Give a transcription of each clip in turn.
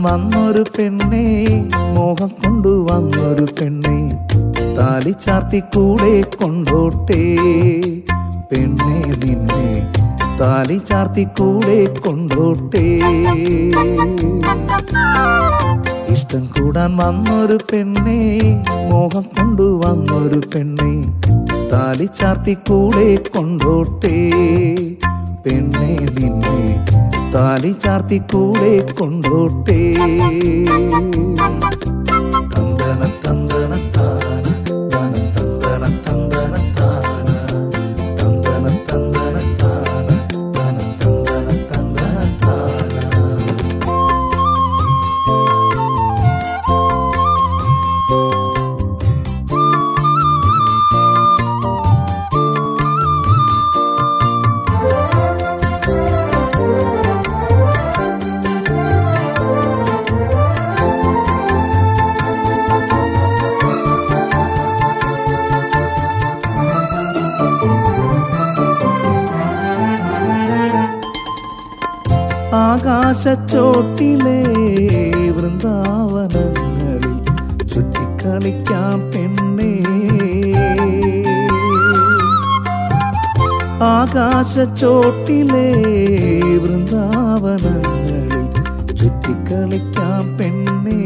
വന്നൊരു പെണ്ണെ, മോഹം കൊണ്ടുവന്നൊരു പെണ്ണെ, താലി ചാർത്തി കൂടെ കൊണ്ടോട്ടെ. പെണ്ണെ നിന്നെ താലി ചാർത്തി കൂടെ കൊണ്ടോട്ടെ. ഇഷ്ടം കൂടാൻ വന്നൊരു പെണ്ണെ, മോഹം കൊണ്ടുവന്നൊരു പെണ്ണെ, താലി ചാർത്തി കൂടെ കൊണ്ടോട്ടെ. പെണ്ണെ നിന്നെ താലി ചാർത്തി കൂടെ കൊണ്ടോട്ടെ. തന്തന തന്തന താന തന തന്തന തന്തന താന തന്തന തന്തന താന തന തന്തന തന്തന താന. ആകാശച്ചോട്ടിലെ വൃന്ദാവനങ്ങളിൽ ചുറ്റിക്കളിക്കാം പെണ്ണേ. ആകാശച്ചോട്ടിലെ വൃന്ദാവനങ്ങളിൽ ചുറ്റിക്കളിക്കാം പെണ്ണേ.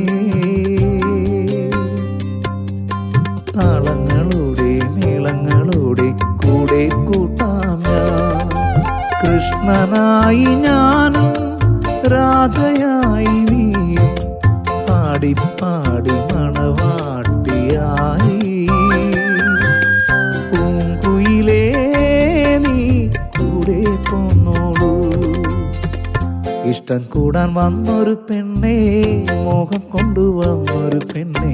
താളങ്ങളുടെ മേളങ്ങളുടെ കൂടെ കൂട്ടാം ഞാൻ. കൃഷ്ണനായി ഞാനും രാധയായി നീയും പാടിപ്പാടി മണവാട്ടിയായി. പൂങ്കുയിലേ നീ കൂടെ പോന്നോളൂ. ഇഷ്ടം കൂടാൻ വന്നൊരു പെണ്ണെ, മോഹം കൊണ്ടുവന്നൊരു പെണ്ണെ,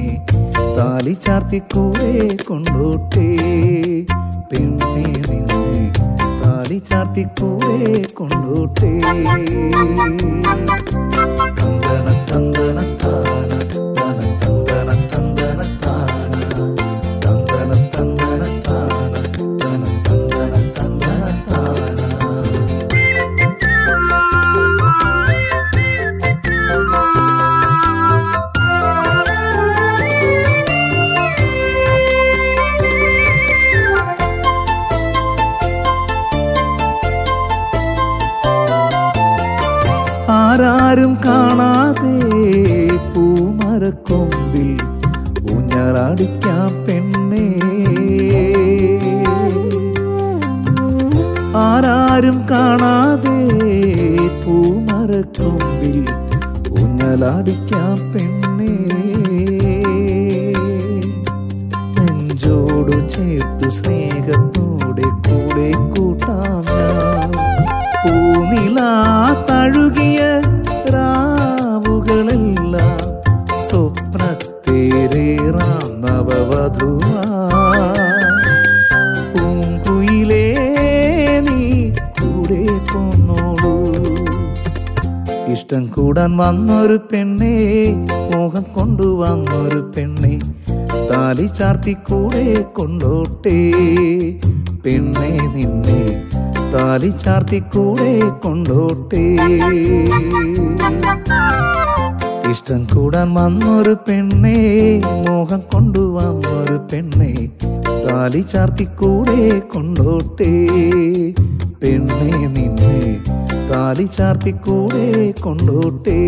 താലി ചാർത്തി കൂടെ കൊണ്ടോട്ടെ. പെണ്ണെ നിന്നെ താലി ചാർത്തി കൂടെ കൊണ്ടോട്ടെ. തന്തന തന്തന താന തന തന്തന തന്തന താന തന്തന തന്തന താന തന തന്തന തന്തന താന. ആരാരും കാണാതെ പൂമരക്കൊമ്പിൽ ഊഞ്ഞാലാടിക്കാം പെണ്ണേ. ആരാരും കാണാതെ പൂമരക്കൊമ്പിൽ ഊഞ്ഞാലാടിക്കാം പെണ്ണേ. നെഞ്ചോടു ചേർത്തു സ്നേഹത്തോടെ കൂടെ കൂട്ടാം ഞാൻ. പൂനിലാ തഴുകിയ രാവുകളെല്ലാം സ്വപ്നത്തേറേറാം നവവധുവാ. പൂങ്കുയിലേ നീ കൂടെ പോന്നോളൂ. ഇഷ്ടം കൂടാൻ വന്നൊരു പെണ്ണെ, മോഹം കൊണ്ടുവന്നൊരു പെണ്ണെ, താലി ചാർത്തി കൂടെ കൊണ്ടോട്ടെ. പെണ്ണെ നിന്നെ താലി ചാർത്തി കൂടെ കൊണ്ടോട്ടെ. ഇഷ്ടം കൂടാൻ വന്നൊരു പെണ്ണെ, മോഹം കൊണ്ടുവന്നൊരു പെണ്ണെ, താലി ചാർത്തി കൂടെ കൊണ്ടോട്ടെ. പെണ്ണെ നിന്നെ താലി ചാർത്തി കൂടെ കൊണ്ടോട്ടെ.